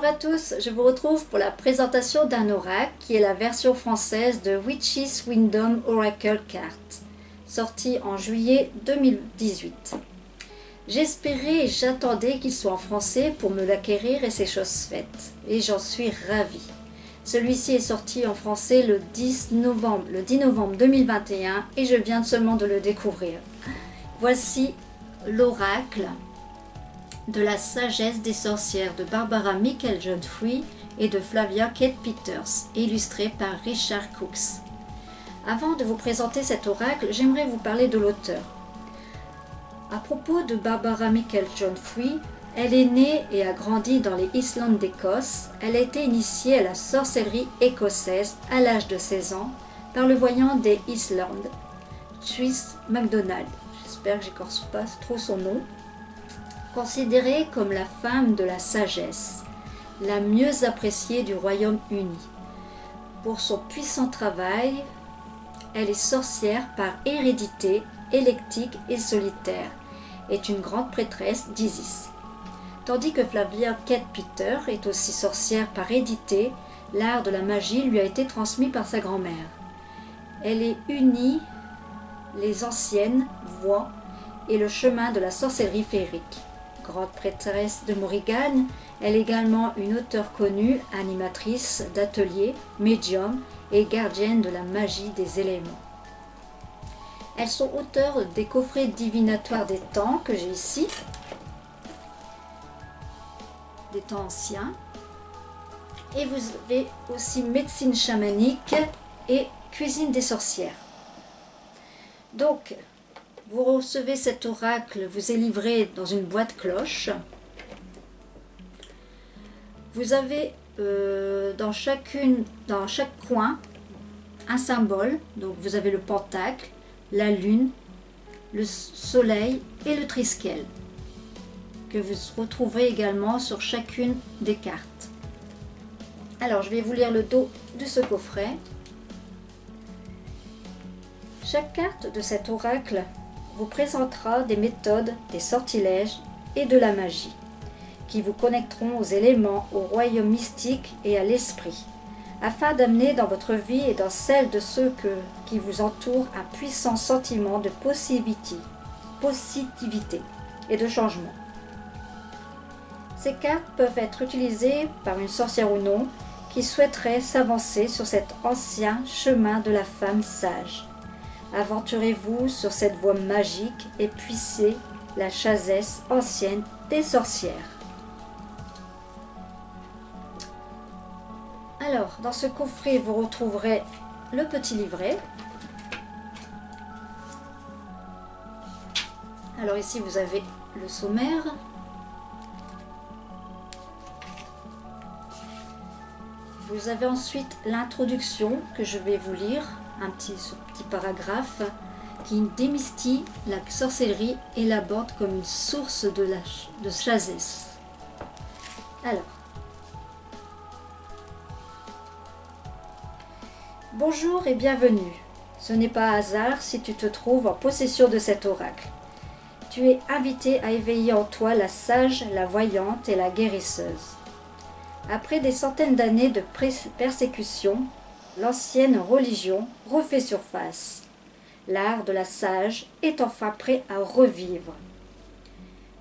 à tous, je vous retrouve pour la présentation d'un oracle qui est la version française de Witch's Wisdom Oracle Card, sortie en juillet 2018. J'espérais et j'attendais qu'il soit en français pour me l'acquérir et c'est chose faite, et j'en suis ravie. Celui-ci est sorti en français le 10 novembre 2021 et je viens seulement de le découvrir. Voici l'oracle de la sagesse des sorcières de Barbara Michel-Joffrey et de Flavia Kate Peters, illustré par Richard Cooks. Avant de vous présenter cet oracle, j'aimerais vous parler de l'auteur. À propos de Barbara Michel-Joffrey, elle est née et a grandi dans les Highlands d'Écosse. Elle a été initiée à la sorcellerie écossaise à l'âge de 16 ans par le voyant des Highlands, Swiss MacDonald. J'espère que j'écorce pas trop son nom. Considérée comme la femme de la sagesse, la mieux appréciée du Royaume-Uni. Pour son puissant travail, elle est sorcière par hérédité, électique et solitaire, est une grande prêtresse d'Isis. Tandis que Flavia Kate Peters est aussi sorcière par hérédité, l'art de la magie lui a été transmis par sa grand-mère. Elle est unie les anciennes voies et le chemin de la sorcellerie féerique. Grande prêtresse de Morrigan, elle est également une auteure connue, animatrice d'ateliers, médium et gardienne de la magie des éléments. Elles sont auteurs des coffrets divinatoires des temps que j'ai ici, des temps anciens, et vous avez aussi médecine chamanique et cuisine des sorcières. Donc, vous recevez cet oracle, vous est livré dans une boîte cloche. Vous avez dans chaque coin un symbole. Donc vous avez le pentacle, la lune, le soleil et le triskel, que vous retrouverez également sur chacune des cartes. Alors je vais vous lire le dos de ce coffret. Chaque carte de cet oracle vous présentera des méthodes, des sortilèges et de la magie, qui vous connecteront aux éléments, au royaume mystique et à l'esprit, afin d'amener dans votre vie et dans celle de ceux qui vous entourent un puissant sentiment de positivité et de changement. Ces cartes peuvent être utilisées par une sorcière ou non qui souhaiterait s'avancer sur cet ancien chemin de la femme sage. Aventurez-vous sur cette voie magique et puissez la sagesse ancienne des sorcières. Alors, dans ce coffret, vous retrouverez le petit livret. Alors ici, vous avez le sommaire. Vous avez ensuite l'introduction que je vais vous lire. Ce petit paragraphe qui démystifie la sorcellerie et l'aborde comme une source de sagesse. Alors, bonjour et bienvenue. Ce n'est pas hasard si tu te trouves en possession de cet oracle. Tu es invité à éveiller en toi la sage, la voyante et la guérisseuse. Après des centaines d'années de persécution, l'ancienne religion refait surface. L'art de la sage est enfin prêt à revivre.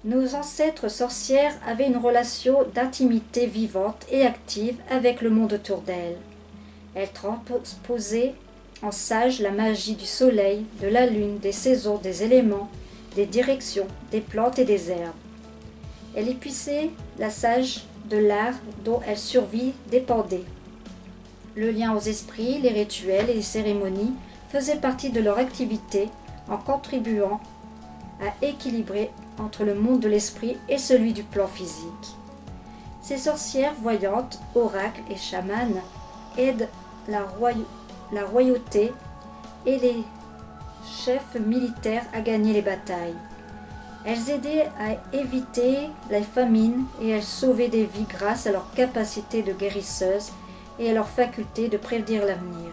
Nos ancêtres sorcières avaient une relation d'intimité vivante et active avec le monde autour d'elles. Elles transposaient en sage la magie du soleil, de la lune, des saisons, des éléments, des directions, des plantes et des herbes. Elles épuisaient la sage de l'art dont elle survie dépendait. Le lien aux esprits, les rituels et les cérémonies faisaient partie de leur activité en contribuant à équilibrer entre le monde de l'esprit et celui du plan physique. Ces sorcières voyantes, oracles et chamanes aident la royauté et les chefs militaires à gagner les batailles. Elles aidaient à éviter la famine et elles sauvaient des vies grâce à leur capacité de guérisseuse et à leur faculté de prédire l'avenir.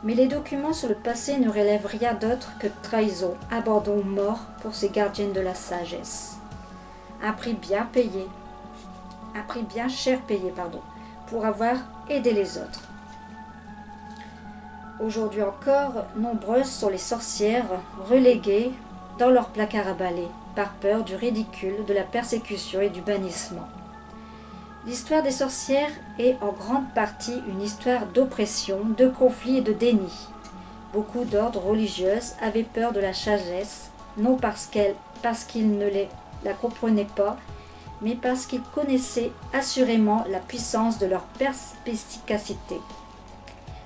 Mais les documents sur le passé ne relèvent rien d'autre que trahison, abandon ou mort pour ces gardiennes de la sagesse. Un prix bien payé. un prix bien cher payé, pour avoir aidé les autres. Aujourd'hui encore, nombreuses sont les sorcières reléguées dans leur placard à balai, par peur du ridicule, de la persécution et du bannissement. L'histoire des sorcières est en grande partie une histoire d'oppression, de conflit et de déni. Beaucoup d'ordres religieux avaient peur de la sagesse, non parce qu'ils ne la comprenaient pas, mais parce qu'ils connaissaient assurément la puissance de leur perspicacité.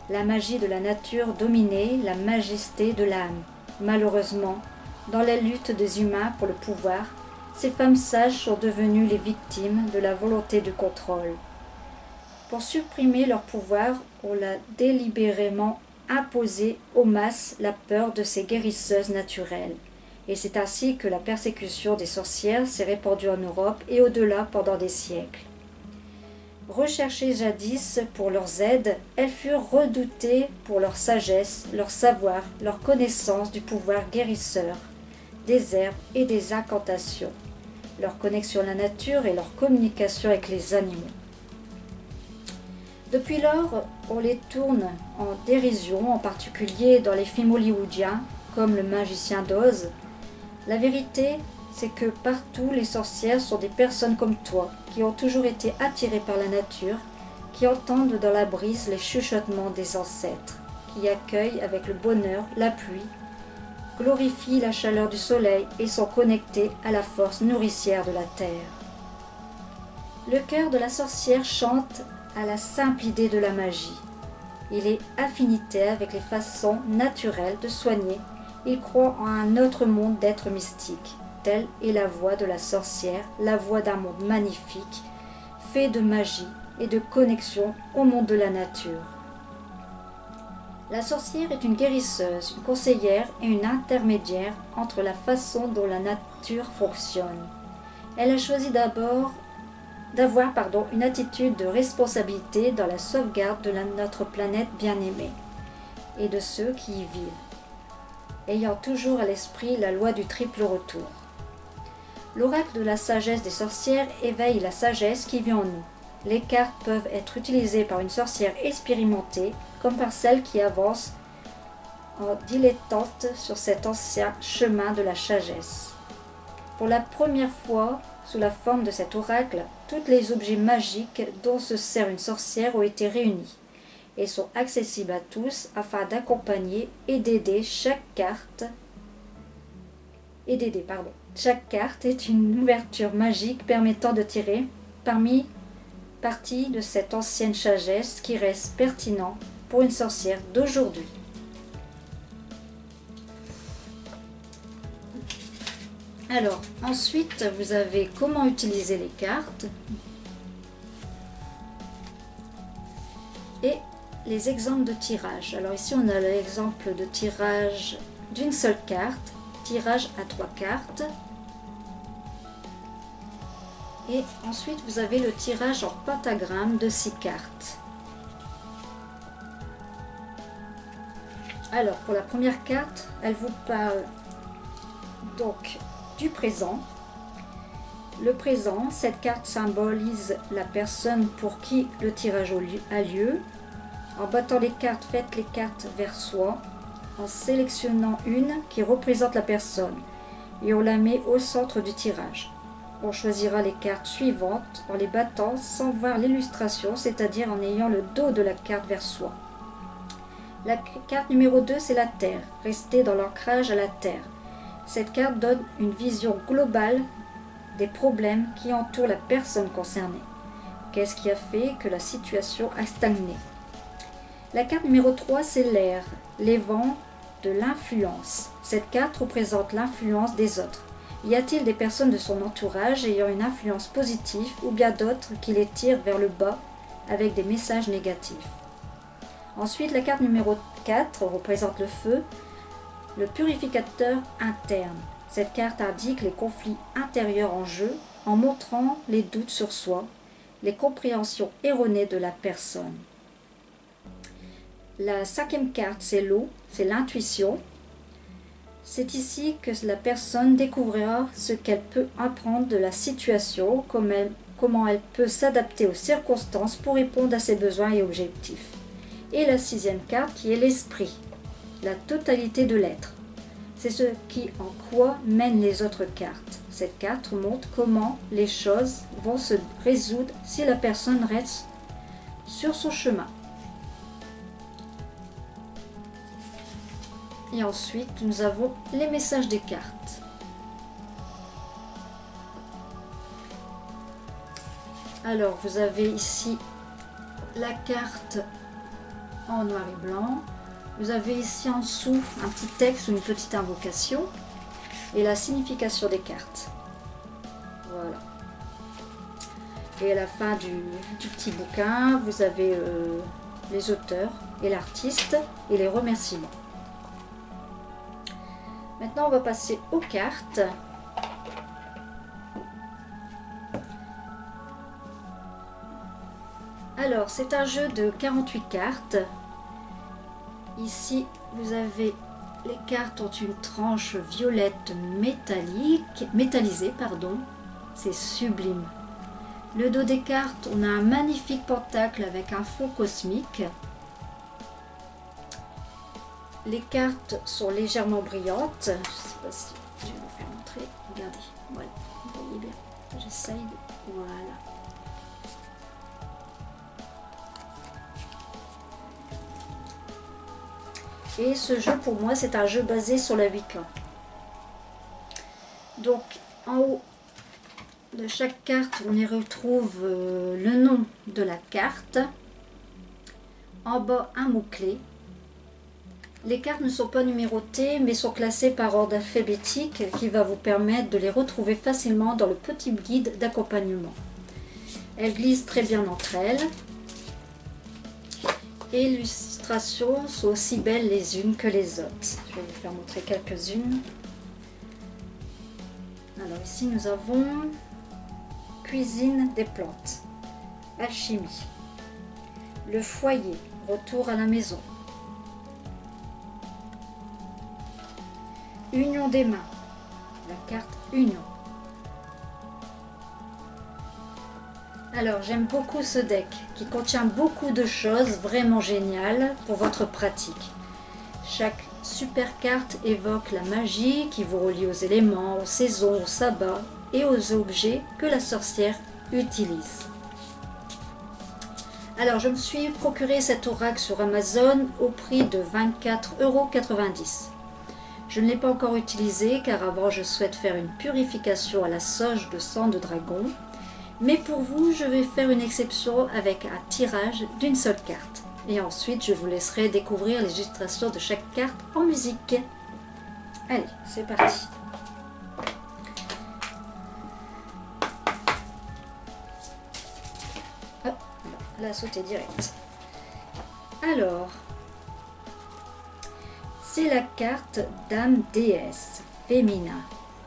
La magie de la nature dominait la majesté de l'âme. Malheureusement, dans la lutte des humains pour le pouvoir, ces femmes sages sont devenues les victimes de la volonté de contrôle. Pour supprimer leur pouvoir, on a délibérément imposé aux masses la peur de ces guérisseuses naturelles. Et c'est ainsi que la persécution des sorcières s'est répandue en Europe et au-delà pendant des siècles. Recherchées jadis pour leurs aides, elles furent redoutées pour leur sagesse, leur savoir, leur connaissance du pouvoir guérisseur, des herbes et des incantations, leur connexion à la nature et leur communication avec les animaux. Depuis lors, on les tourne en dérision, en particulier dans les films hollywoodiens, comme Le Magicien d'Oz. La vérité, c'est que partout les sorcières sont des personnes comme toi, qui ont toujours été attirées par la nature, qui entendent dans la brise les chuchotements des ancêtres, qui accueillent avec le bonheur la pluie, glorifient la chaleur du soleil et sont connectées à la force nourricière de la terre. Le cœur de la sorcière chante à la simple idée de la magie. Il est affinité avec les façons naturelles de soigner. Il croit en un autre monde d'êtres mystiques. Telle est la voix de la sorcière, la voix d'un monde magnifique, fait de magie et de connexion au monde de la nature. La sorcière est une guérisseuse, une conseillère et une intermédiaire entre la façon dont la nature fonctionne. Elle a choisi d'avoir une attitude de responsabilité dans la sauvegarde de notre planète bien-aimée et de ceux qui y vivent, ayant toujours à l'esprit la loi du triple retour. L'oracle de la sagesse des sorcières éveille la sagesse qui vit en nous. Les cartes peuvent être utilisées par une sorcière expérimentée comme par celle qui avance en dilettante sur cet ancien chemin de la sagesse. Pour la première fois, sous la forme de cet oracle, tous les objets magiques dont se sert une sorcière ont été réunis et sont accessibles à tous afin d'accompagner et d'aider chaque carte. Chaque carte est une ouverture magique permettant de tirer parti de cette ancienne sagesse qui reste pertinent pour une sorcière d'aujourd'hui. Alors, ensuite, vous avez comment utiliser les cartes et les exemples de tirage. Alors ici, on a l'exemple de tirage d'une seule carte, tirage à 3 cartes. Et ensuite, vous avez le tirage en pentagramme de 6 cartes. Alors, pour la première carte, elle vous parle donc du présent. Le présent, cette carte symbolise la personne pour qui le tirage a lieu. En battant les cartes, faites les cartes vers soi, en sélectionnant une qui représente la personne, et on la met au centre du tirage. On choisira les cartes suivantes en les battant sans voir l'illustration, c'est-à-dire en ayant le dos de la carte vers soi. La carte numéro 2, c'est la Terre. Restez dans l'ancrage à la Terre. Cette carte donne une vision globale des problèmes qui entourent la personne concernée. Qu'est-ce qui a fait que la situation a stagné? La carte numéro 3, c'est l'air, les vents de l'influence. Cette carte représente l'influence des autres. Y a-t-il des personnes de son entourage ayant une influence positive ou bien d'autres qui les tirent vers le bas avec des messages négatifs? Ensuite, la carte numéro 4 représente le feu, le purificateur interne. Cette carte indique les conflits intérieurs en jeu en montrant les doutes sur soi, les compréhensions erronées de la personne. La 5e carte, c'est l'eau, c'est l'intuition. C'est ici que la personne découvrira ce qu'elle peut apprendre de la situation, comment elle peut s'adapter aux circonstances pour répondre à ses besoins et objectifs. Et la 6e carte qui est l'esprit, la totalité de l'être. C'est ce qui en quoi mènent les autres cartes. Cette carte montre comment les choses vont se résoudre si la personne reste sur son chemin. Et ensuite, nous avons les messages des cartes. Alors, vous avez ici la carte en noir et blanc. Vous avez ici en dessous un petit texte ou une petite invocation et la signification des cartes. Voilà. Et à la fin du petit bouquin, vous avez les auteurs et l'artiste et les remerciements. Maintenant, on va passer aux cartes. Alors, c'est un jeu de 48 cartes. Ici, vous avez les cartes ont une tranche violette métallisée, pardon. C'est sublime. Le dos des cartes, on a un magnifique pentacle avec un fond cosmique. Les cartes sont légèrement brillantes. Je ne sais pas si je vais vous faire montrer. Regardez, voilà, vous voyez bien. J'essaye de... Voilà. Et ce jeu, pour moi, c'est un jeu basé sur la Wicca. Donc, en haut de chaque carte, on y retrouve le nom de la carte. En bas, un mot-clé. Les cartes ne sont pas numérotées, mais sont classées par ordre alphabétique, qui va vous permettre de les retrouver facilement dans le petit guide d'accompagnement. Elles glissent très bien entre elles. Et les illustrations sont aussi belles les unes que les autres. Je vais vous faire montrer quelques-unes. Alors ici nous avons cuisine des plantes, alchimie, le foyer, retour à la maison, union des mains, la carte union. Alors j'aime beaucoup ce deck qui contient beaucoup de choses vraiment géniales pour votre pratique. Chaque super carte évoque la magie qui vous relie aux éléments, aux saisons, au sabbat et aux objets que la sorcière utilise. Alors je me suis procuré cet oracle sur Amazon au prix de 24,90 €. Je ne l'ai pas encore utilisé car avant je souhaite faire une purification à la sauge de sang de dragon. Mais pour vous, je vais faire une exception avec un tirage d'une seule carte. Et ensuite, je vous laisserai découvrir les illustrations de chaque carte en musique. Allez, c'est parti. Oh, elle a sauté direct. Alors, c'est la carte Dame Déesse féminin.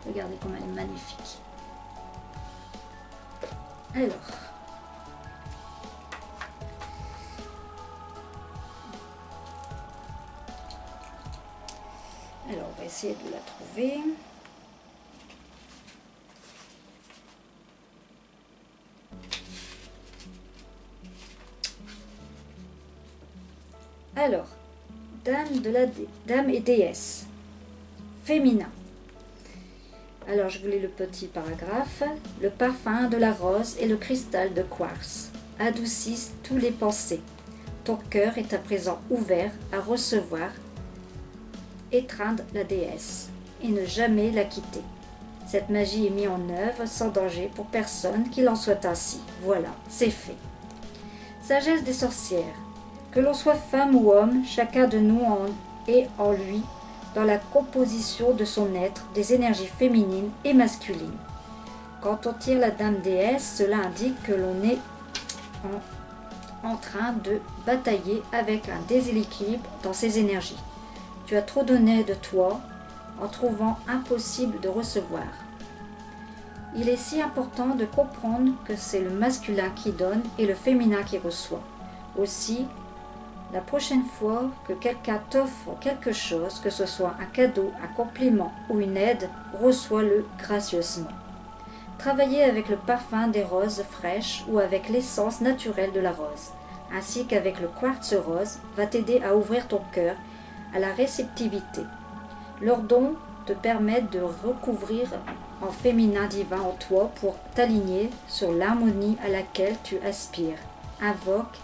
Regardez comme elle est magnifique. Alors, on va essayer de la trouver. Alors, dame et déesse, féminin. Alors, je voulais le petit paragraphe. Le parfum de la rose et le cristal de quartz adoucissent tous les pensées. Ton cœur est à présent ouvert à recevoir, étreindre la déesse et ne jamais la quitter. Cette magie est mise en œuvre sans danger pour personne qu'il en soit ainsi. Voilà, c'est fait. Sagesse des sorcières. Que l'on soit femme ou homme, chacun de nous est en lui dans la composition de son être des énergies féminines et masculines. Quand on tire la dame déesse, cela indique que l'on est en train de batailler avec un déséquilibre dans ses énergies. Tu as trop donné de toi en trouvant impossible de recevoir. Il est si important de comprendre que c'est le masculin qui donne et le féminin qui reçoit. Aussi, la prochaine fois que quelqu'un t'offre quelque chose, que ce soit un cadeau, un compliment ou une aide, reçois-le gracieusement. Travailler avec le parfum des roses fraîches ou avec l'essence naturelle de la rose, ainsi qu'avec le quartz rose, va t'aider à ouvrir ton cœur à la réceptivité. Leurs dons te permettent de recouvrir en féminin divin en toi pour t'aligner sur l'harmonie à laquelle tu aspires. Invoque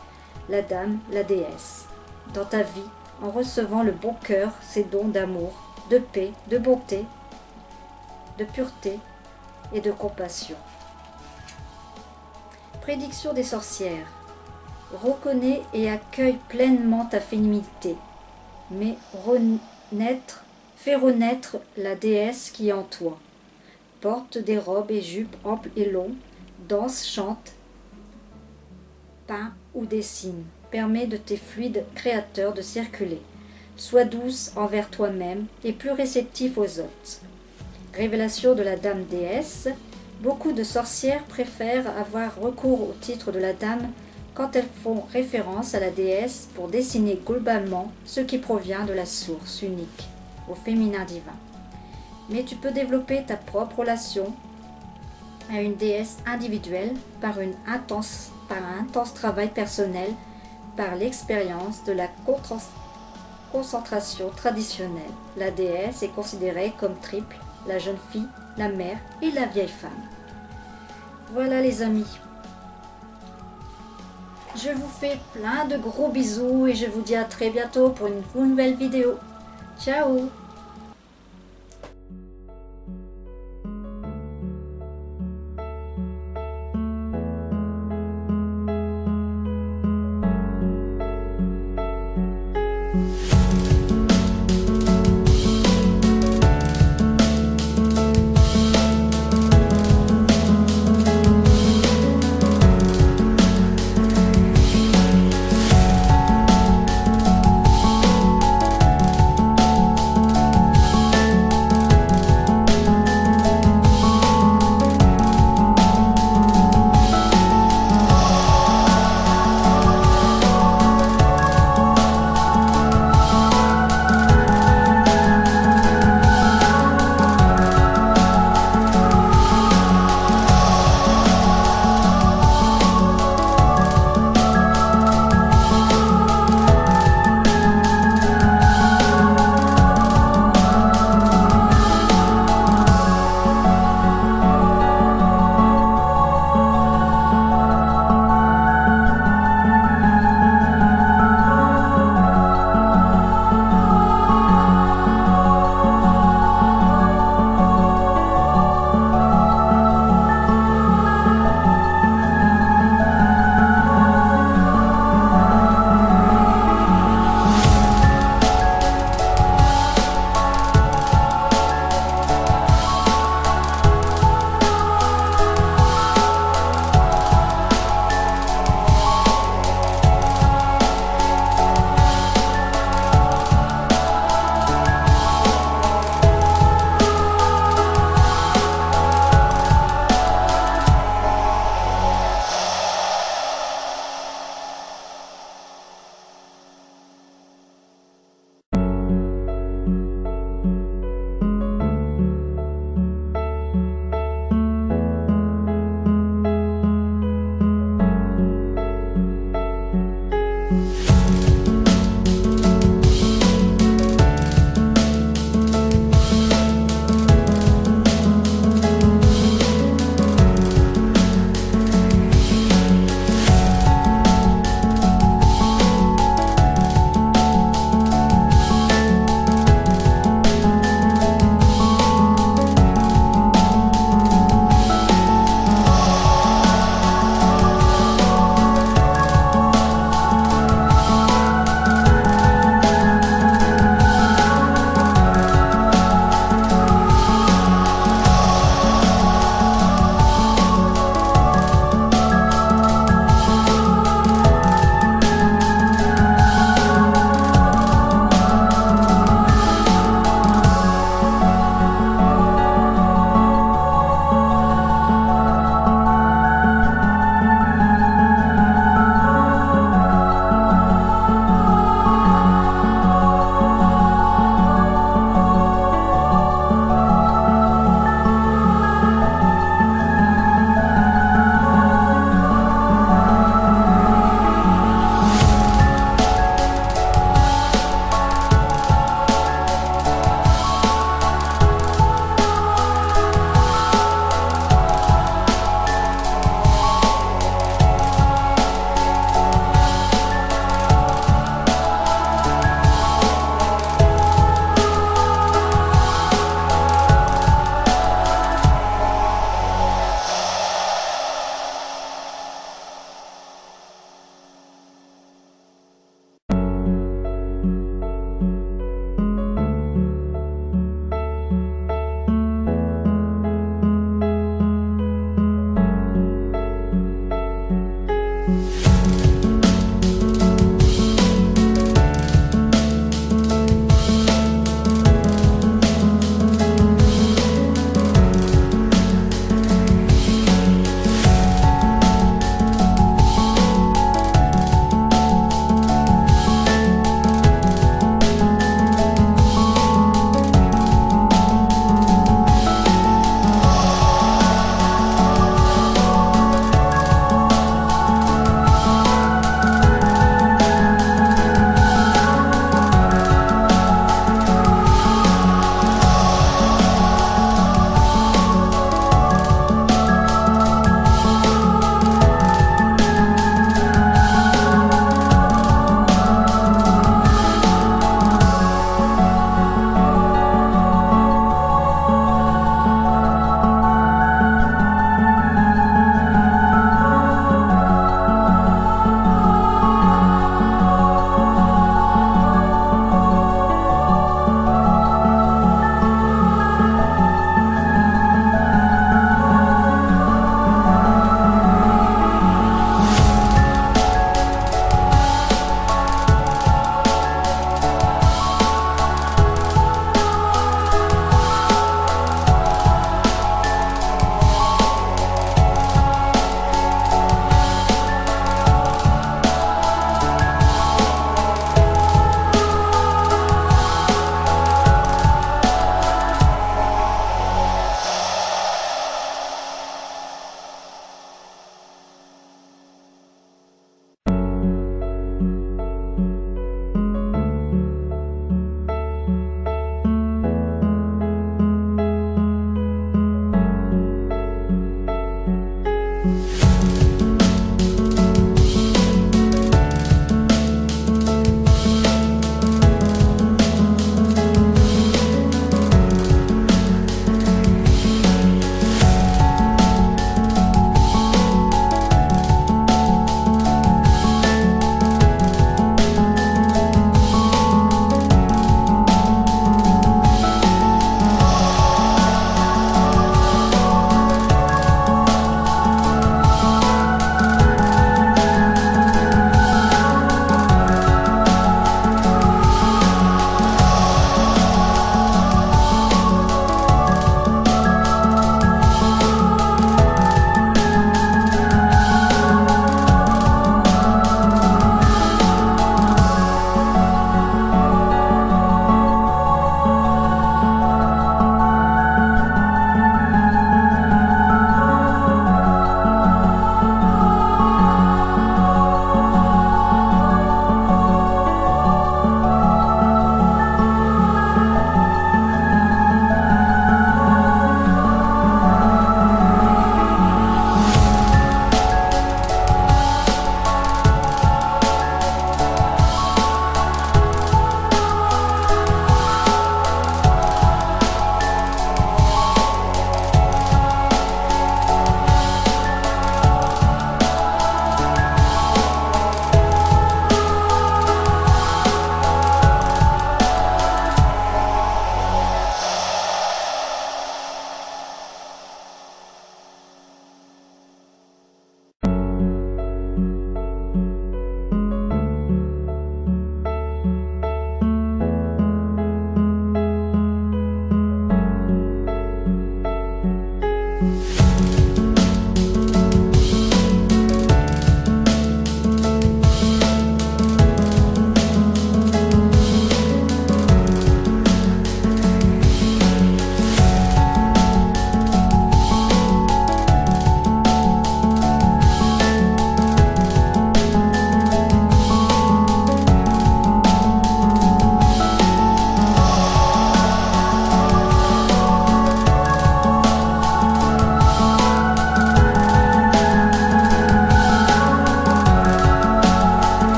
la dame, la déesse, dans ta vie en recevant le bon cœur, ses dons d'amour, de paix, de bonté, de pureté et de compassion. Prédiction des sorcières. Reconnais et accueille pleinement ta féminité, mais fais renaître la déesse qui est en toi. Porte des robes et jupes amples et longues, danse, chante, peint ou dessine. Permets de tes fluides créateurs de circuler. Sois douce envers toi-même et plus réceptif aux autres. Révélation de la dame déesse. Beaucoup de sorcières préfèrent avoir recours au titre de la dame quand elles font référence à la déesse pour désigner globalement ce qui provient de la source unique, au féminin divin. Mais tu peux développer ta propre relation à une déesse individuelle par un intense travail personnel, par l'expérience de la concentration traditionnelle. La déesse est considérée comme triple, la jeune fille, la mère et la vieille femme. Voilà les amis. Je vous fais plein de gros bisous et je vous dis à très bientôt pour une nouvelle vidéo. Ciao!